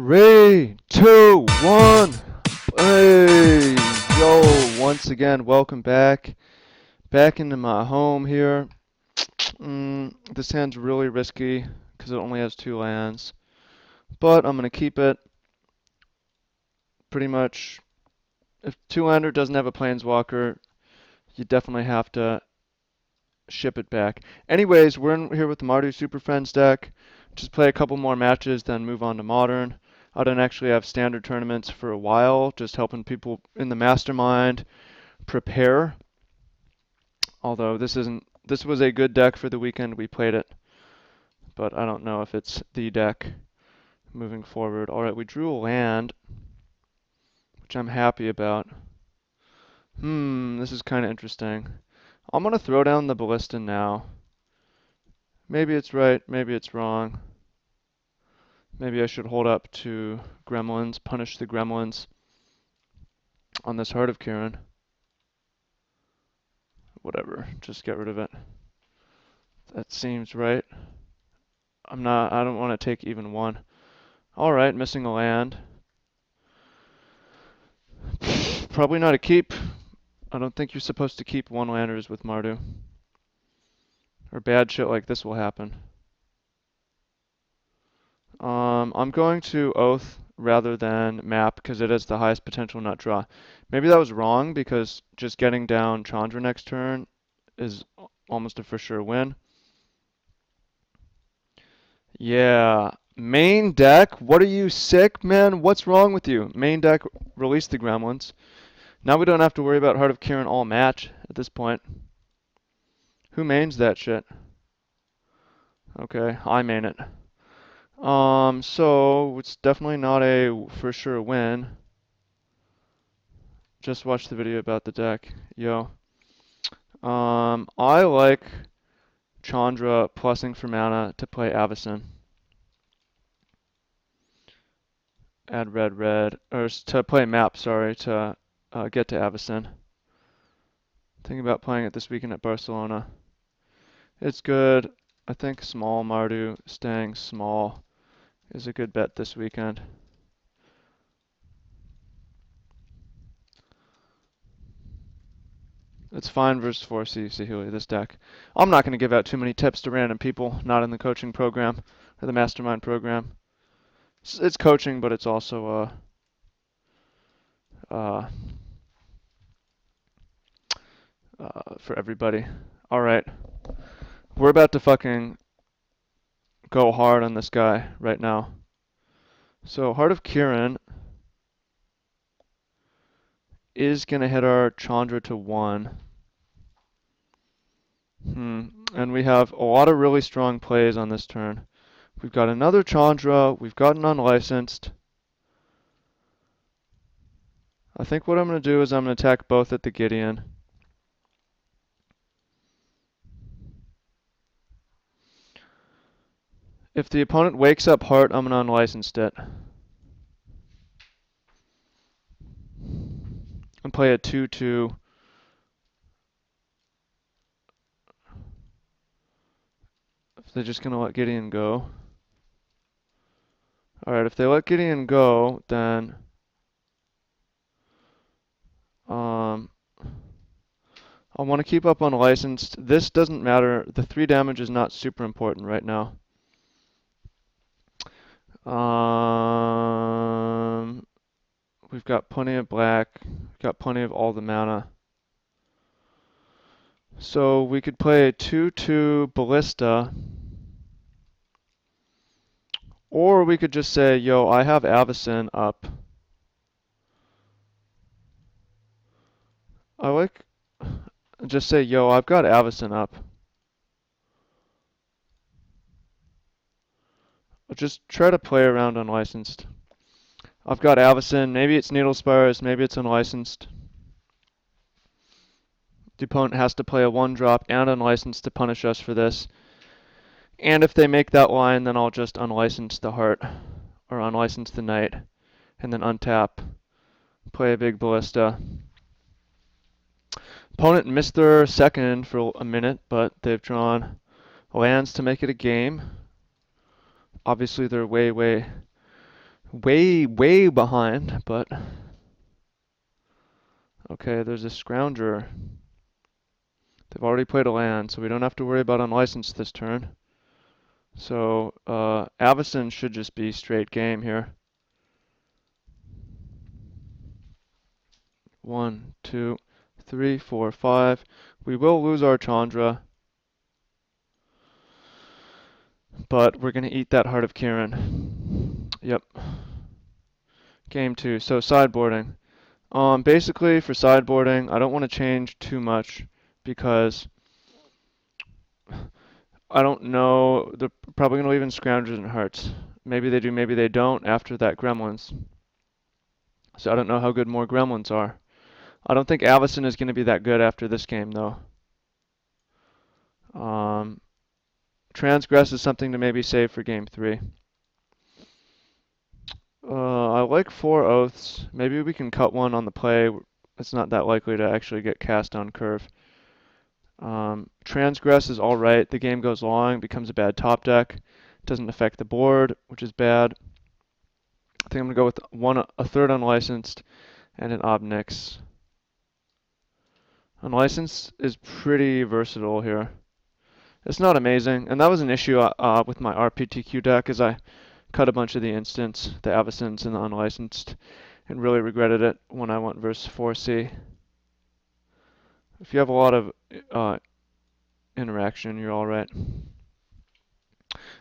Three, two, one. Hey, yo, once again, welcome back. Back into my home here. This hand's really risky because it only has two lands. But I'm going to keep it pretty much. If two-lander doesn't have a planeswalker, you definitely have to ship it back. Anyways, we're in here with the Mardu Super Friends deck. Just play a couple more matches, then move on to Modern. I don't actually have standard tournaments for a while, just helping people in the mastermind prepare. Although this was a good deck for the weekend, we played it, but I don't know if it's the deck moving forward. All right, we drew a land, which I'm happy about. This is kind of interesting. I'm gonna throw down the Ballista now. Maybe it's right, maybe it's wrong. Maybe I should hold up to Gremlins, punish the Gremlins on this Heart of Kiran. Whatever, just get rid of it. That seems right. I don't want to take even one. Alright, missing a land. Probably not a keep. I don't think you're supposed to keep one-landers with Mardu. Or bad shit like this will happen. I'm going to Oath rather than Map because it has the highest potential nut draw. Maybe that was wrong because just getting down Chandra next turn is almost a for sure win. Yeah. Main deck? What are you, sick, man? What's wrong with you? Main deck, release the Gremlins. Now we don't have to worry about Heart of Kiran all match at this point. Who mains that shit? Okay, I main it. So it's definitely not a for sure win. Just watch the video about the deck. Yo. I like Chandra plussing for mana to play Avacyn. Add red, or to play map, sorry, to get to Avacyn. Thinking about playing it this weekend at Barcelona. It's good. I think small Mardu, staying small, is a good bet this weekend. It's fine versus 4C Sahili, this deck. I'm not going to give out too many tips to random people not in the coaching program or the mastermind program. It's coaching, but it's also for everybody. All right, we're about to fucking go hard on this guy right now. So Heart of Kiran is gonna hit our Chandra to 1. And we have a lot of really strong plays on this turn. We've got another Chandra. We've got an unlicensed. I think what I'm going to do is I'm going to attack both at the Gideon. If the opponent wakes up Heart, I'm going to unlicensed it. And play a 2-2. If they're just going to let Gideon go. Alright, if they let Gideon go, then I want to keep up unlicensed. This doesn't matter. The 3 damage is not super important right now. We've got plenty of black. We've got plenty of all the mana. So we could play a 2-2 Ballista. Or we could just say, yo, I have Avacyn up. I like, just say, yo, I've got Avacyn up. Just try to play around unlicensed. I've got Avacyn, maybe it's Needle Spires, maybe it's unlicensed. The opponent has to play a 1-drop and unlicensed to punish us for this. And if they make that line, then I'll just unlicense the Heart, or unlicense the Knight, and then untap, play a big Ballista. Opponent missed their second for a minute, but they've drawn lands to make it a game. Obviously, they're way Way, way behind, but okay, there's a Scrounger. They've already played a land, so we don't have to worry about unlicensed this turn. So, Avacyn should just be straight game here. 1, 2, 3, 4, 5. We will lose our Chandra, but we're going to eat that Heart of Kiran. Yep. Game 2. So, sideboarding. Basically, for sideboarding, I don't want to change too much because I don't know. They're probably going to leave in Scroungers and Hearts. Maybe they do, maybe they don't after that Gremlins. So I don't know how good more Gremlins are. I don't think Avacyn is going to be that good after this game, though. Transgress is something to maybe save for game 3. I like 4 Oaths. Maybe we can cut one on the play. It's not that likely to actually get cast on curve. Transgress is alright. The game goes long, becomes a bad top deck. Doesn't affect the board, which is bad. I think I'm going to go with a third unlicensed and an Obnix. Unlicensed is pretty versatile here. It's not amazing, and that was an issue with my RPTQ deck, is I cut a bunch of the instants, the Avacyns and the unlicensed, and really regretted it when I went versus 4C. If you have a lot of interaction, you're alright.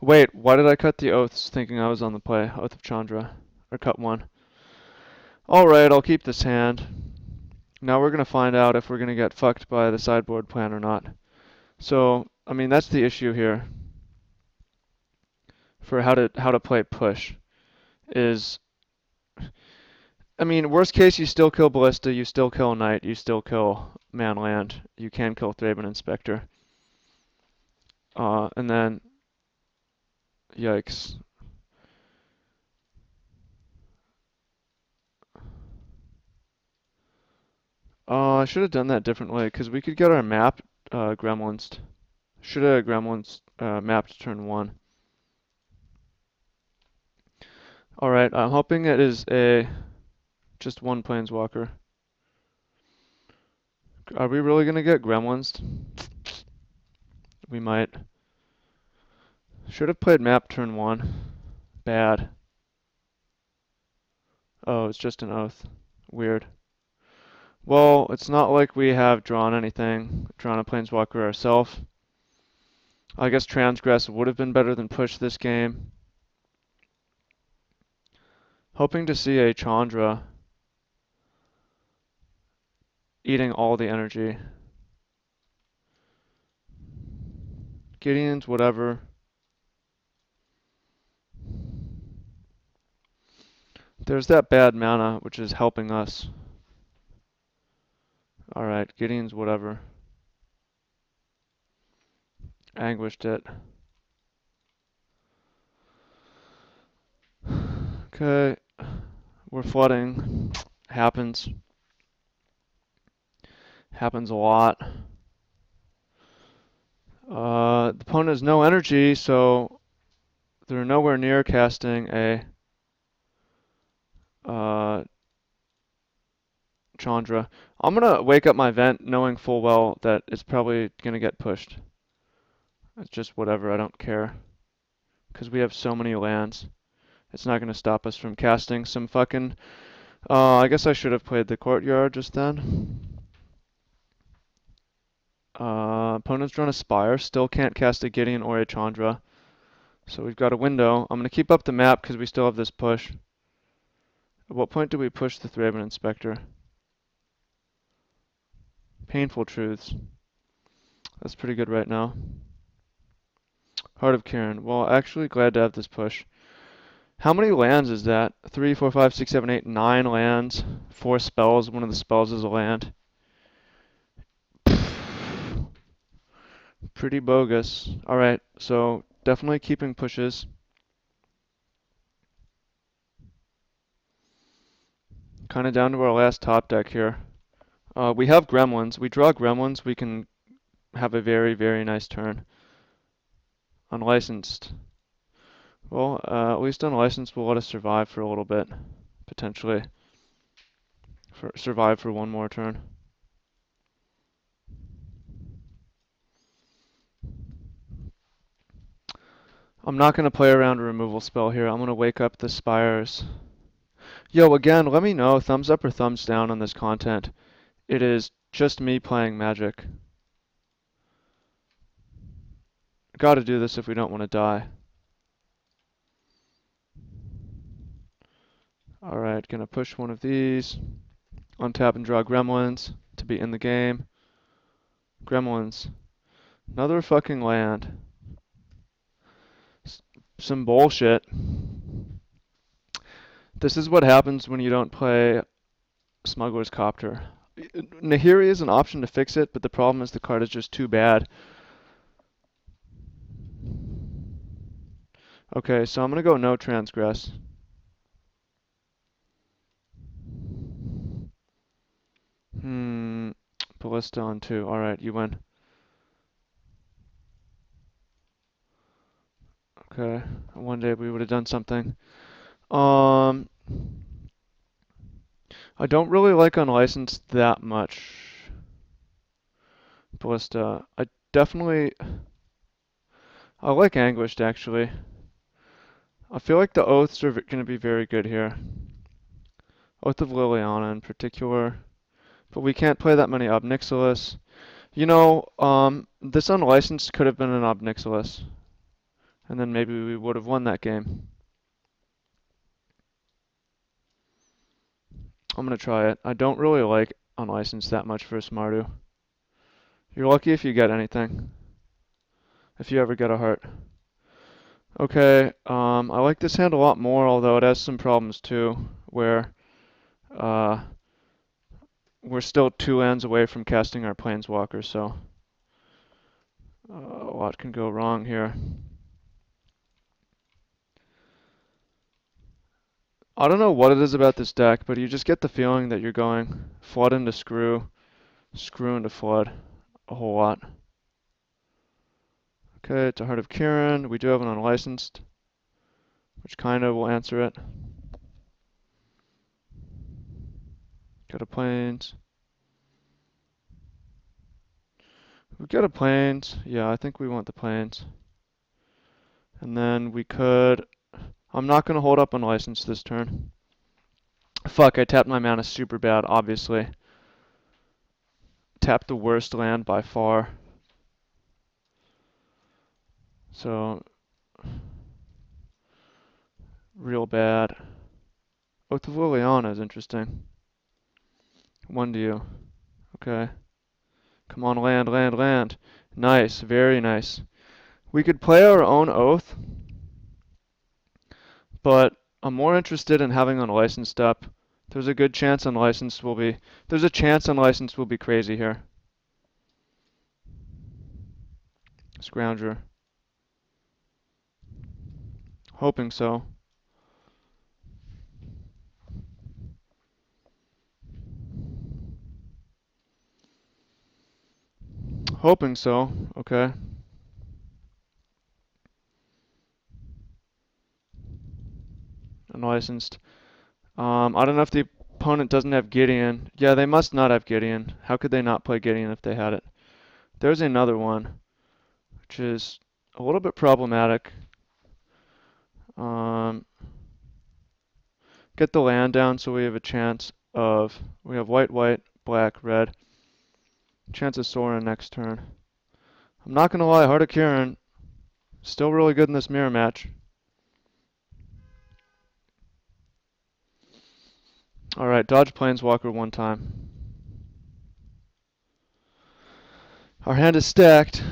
Wait, why did I cut the Oaths thinking I was on the play? Oath of Chandra. Or cut one. Alright, I'll keep this hand. Now we're going to find out if we're going to get fucked by the sideboard plan or not. So, I mean, that's the issue here for how to play push is, I mean, worst case, you still kill Ballista, you still kill Knight, you still kill Manland, you can kill Thraben Inspector. And then, yikes. I should have done that differently, because we could get our map gremlins. Should have gremlins mapped turn 1. Alright, I'm hoping it is just one Planeswalker. Are we really going to get gremlins? We might. Should have played map turn 1. Bad. Oh, it's just an Oath. Weird. Well, it's not like we have drawn anything, drawn a Planeswalker ourselves. I guess Transgress would have been better than Push this game. Hoping to see a Chandra eating all the energy. Gideon's, whatever. There's that bad mana, which is helping us. Alright, Gideon's, whatever. Anguished it. Okay, we're flooding. Happens. Happens a lot. The opponent has no energy, so they're nowhere near casting a Chandra. I'm gonna wake up my vent knowing full well that it's probably gonna get pushed. It's just whatever, I don't care. Because we have so many lands. It's not gonna stop us from casting some fucking... I guess I should have played the courtyard just then. Opponent's drawn a Spire, still can't cast a Gideon or a Chandra. So we've got a window. I'm gonna keep up the map because we still have this push. At what point do we push the Thraben Inspector? Painful Truths. That's pretty good right now. Heart of Kiran. Well, actually glad to have this push. How many lands is that? 3, 4, 5, 6, 7, 8, 9 lands. 4 spells. One of the spells is a land. Pretty bogus. Alright, so definitely keeping pushes. Kind of down to our last top deck here. We have Gremlins. We draw Gremlins, we can have a very, very nice turn. Unlicensed. Well, at least Unlicensed will let us survive for a little bit, potentially. Survive for one more turn. I'm not going to play around a removal spell here. I'm going to wake up the Spires. Yo, again, let me know, thumbs up or thumbs down on this content. It is just me playing Magic. Gotta do this if we don't want to die. Alright, gonna push one of these. Untap and draw Gremlins to be in the game. Gremlins. Another fucking land. Some bullshit. This is what happens when you don't play Smuggler's Copter. Nahiri is an option to fix it, but the problem is the card is just too bad. Okay, so I'm gonna go no transgress. Ballista on 2. Alright, you win. Okay, one day we would have done something. I don't really like Unlicensed that much. Ballista. I like Anguished actually. I feel like the Oaths are going to be very good here. Oath of Liliana in particular. But we can't play that many Obnixilis. You know, this Unlicensed could have been an Obnixilis. And then maybe we would have won that game. I'm going to try it. I don't really like Unlicensed that much for a Mardu. You're lucky if you get anything. If you ever get a heart. Okay, I like this hand a lot more, although it has some problems too, where uh, we're still 2 lands away from casting our Planeswalker, so a lot can go wrong here. I don't know what it is about this deck, but you just get the feeling that you're going flood into screw, screw into flood a whole lot. Okay, it's a Heart of Kiran. We do have an Unlicensed, which kind of will answer it. Got a Plains. We've got a Plains. Yeah, I think we want the Plains. And then we could... I'm not going to hold up Unlicensed this turn. Fuck, I tapped my mana super bad, obviously. Tapped the worst land by far. So... real bad. Oath of Liliana is interesting. 1 to you. Okay. Come on, land, land, land. Nice, very nice. We could play our own Oath, but I'm more interested in having Unlicensed up. There's a good chance Unlicensed will be... There's a chance Unlicensed will be crazy here. Scrounger. Hoping so. Hoping so. Okay. Unlicensed. I don't know if the opponent doesn't have Gideon. Yeah, they must not have Gideon. How could they not play Gideon if they had it? There's another one, which is a little bit problematic. Get the land down so we have a chance of... We have white, white, black, red. Chance of Sorin next turn. I'm not going to lie, Heart of Kiran, still really good in this mirror match. Alright, dodge Planeswalker 1 time. Our hand is stacked.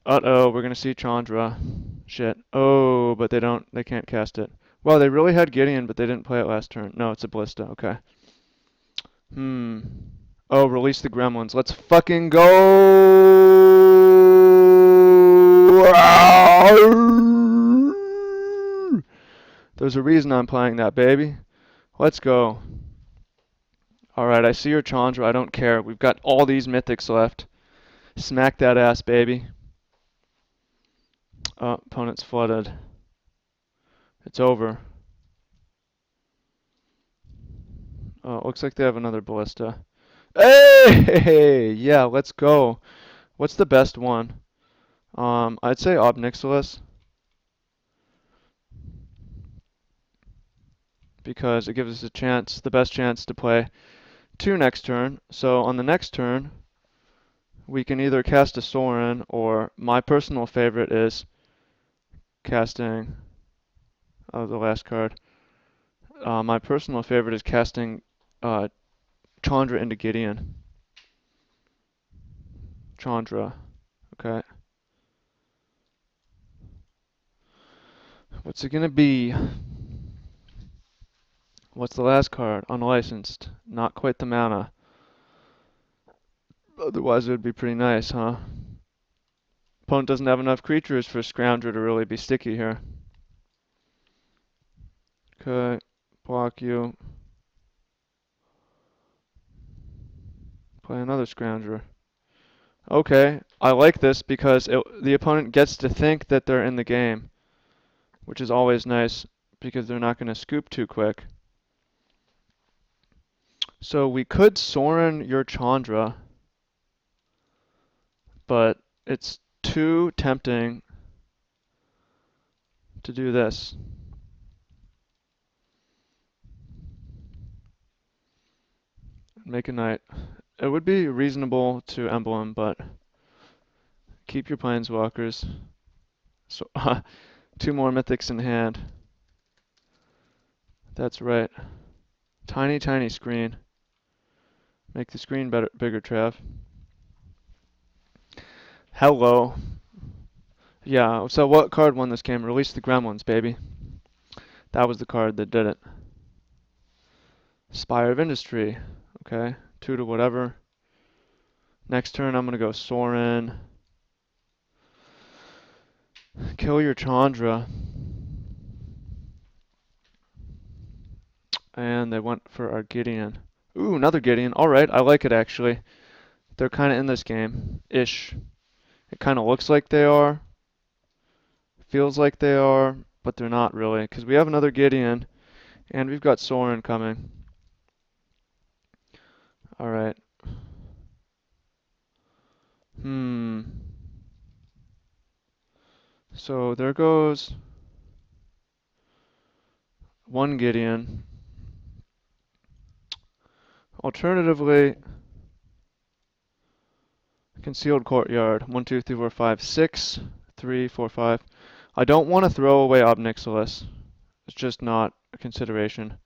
Uh-oh, we're going to see Chandra. Shit. Oh, but they can't cast it. Wow, they really had Gideon, but they didn't play it last turn. No, it's a Ballista, okay. Oh, release the Gremlins. Let's fucking go! There's a reason I'm playing that, baby. Let's go. Alright, I see your Chandra. I don't care. We've got all these mythics left. Smack that ass, baby. Oh, opponent's flooded. It's over. Oh, it looks like they have another ballista. Hey! Yeah, let's go. What's the best one? I'd say Obnixilis because it gives us a chance, the best chance to play 2 next turn. So on the next turn, we can either cast a Sorin or my personal favorite is casting, oh, the last card. My personal favorite is casting uh, Chandra into Gideon. Chandra. Okay. What's it gonna be? What's the last card? Unlicensed. Not quite the mana. Otherwise it would be pretty nice, huh? Opponent doesn't have enough creatures for Scrounger to really be sticky here. Okay. Block you. Play another Scrounger. Okay. I like this because the opponent gets to think that they're in the game, which is always nice because they're not going to scoop too quick. So we could Sorin your Chandra, but it's too tempting to do this. Make a knight. It would be reasonable to emblem, but keep your planeswalkers. So 2 more mythics in hand. That's right. Tiny, tiny screen. Make the screen bigger, Trav. Hello. Yeah, so what card won this game? Release the Gremlins, baby. That was the card that did it. Spire of Industry. Okay, 2 to whatever. Next turn, I'm going to go Sorin. Kill your Chandra. And they went for our Gideon. Ooh, another Gideon. Alright, I like it actually. They're kind of in this game-ish. It kind of looks like they are. Feels like they are, but they're not really. Because we have another Gideon, and we've got Sorin coming. Alright. So there goes 1 Gideon. Alternatively, Concealed Courtyard. 1, 2, 3, 4, 5, 6. 3, 4, 5. I don't want to throw away Obnixilis. It's just not a consideration.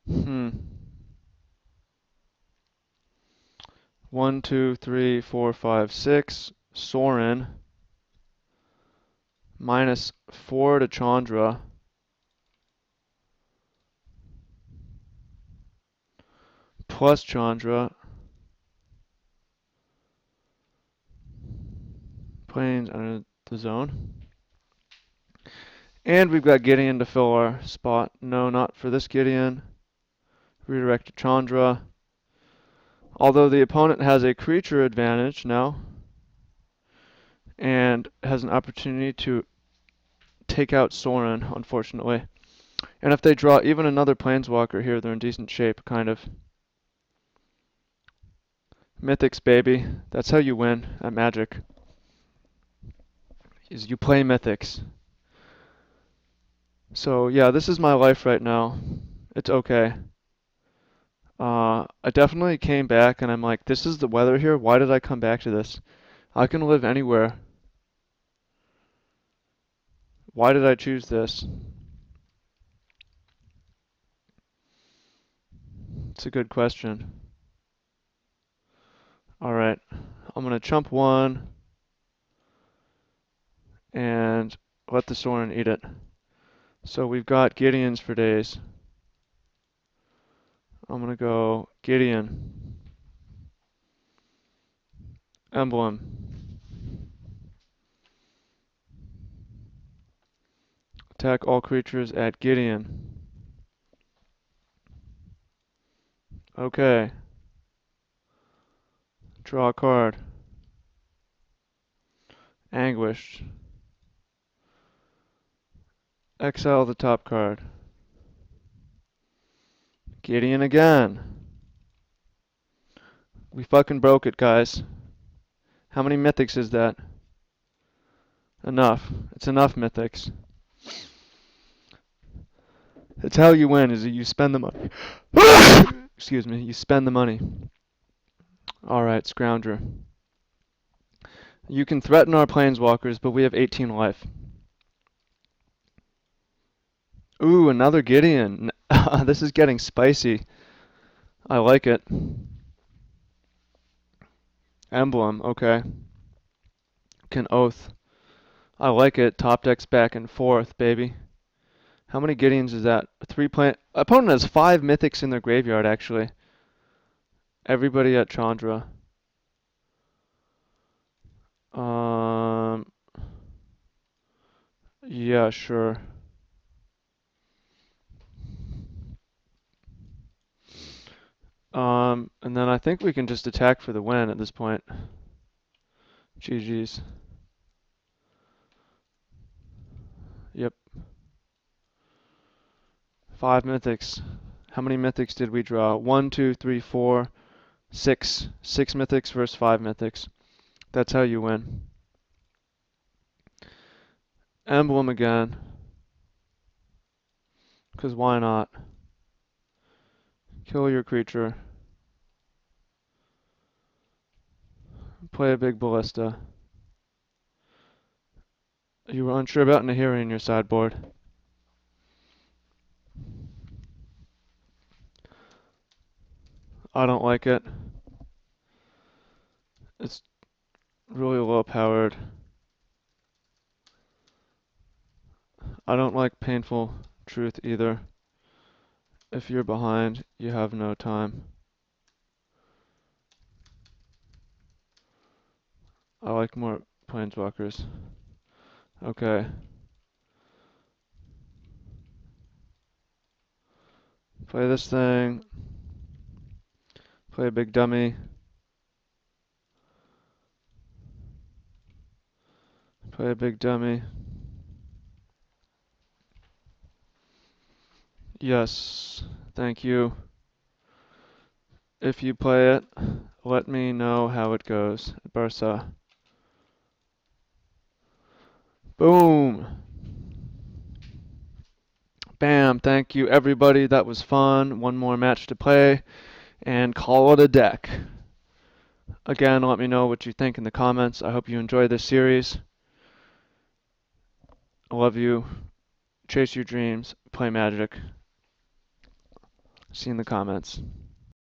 1, 2, 3, 4, 5, 6. Sorin. -4 to Chandra. Plus Chandra. Planes under the zone. And we've got Gideon to fill our spot. No, not for this Gideon. Redirect to Chandra. Although the opponent has a creature advantage now and has an opportunity to take out Sorin, unfortunately. And if they draw even another Planeswalker here, they're in decent shape, kind of. Mythics, baby. That's how you win at Magic. Is you play Mythics. So yeah, this is my life right now. It's okay. I definitely came back and I'm like, this is the weather here. Why did I come back to this? I can live anywhere. Why did I choose this? It's a good question. Alright, I'm gonna chump 1 and let the Sorin eat it. So we've got Gideons for days. I'm gonna go Gideon. Emblem. Attack all creatures at Gideon. Okay. Draw a card. Anguished. Exile the top card. Gideon again. We fucking broke it, guys. How many mythics is that? Enough. It's enough mythics. It's how you win, is that you spend the money. Excuse me, you spend the money. Alright, Scrounger. You can threaten our planeswalkers, but we have 18 life. Ooh, another Gideon. This is getting spicy. I like it. Emblem, okay. Can Oath. I like it. Top deck's back and forth, baby. How many Gideons is that? Opponent has 5 mythics in their graveyard, actually. Everybody at Chandra. Um, yeah, sure. And then I think we can just attack for the win at this point. GG's. Yep. 5 mythics. How many mythics did we draw? 1, 2, 3, 4, 6. 6 mythics versus 5 mythics. That's how you win. Emblem again. Because why not? Kill your creature. Play a big ballista. You were unsure about Nahiri in your sideboard. I don't like it. It's really low powered. I don't like Painful Truth either. If you're behind, you have no time. I like more Planeswalkers. Okay. Play this thing. Play a big dummy. Play a big dummy. Yes. Thank you. If you play it, let me know how it goes. Barca. Boom. Bam. Thank you, everybody. That was fun. One more match to play. And call it a deck. Again, let me know what you think in the comments. I hope you enjoy this series. I love you. Chase your dreams. Play Magic. See you in the comments.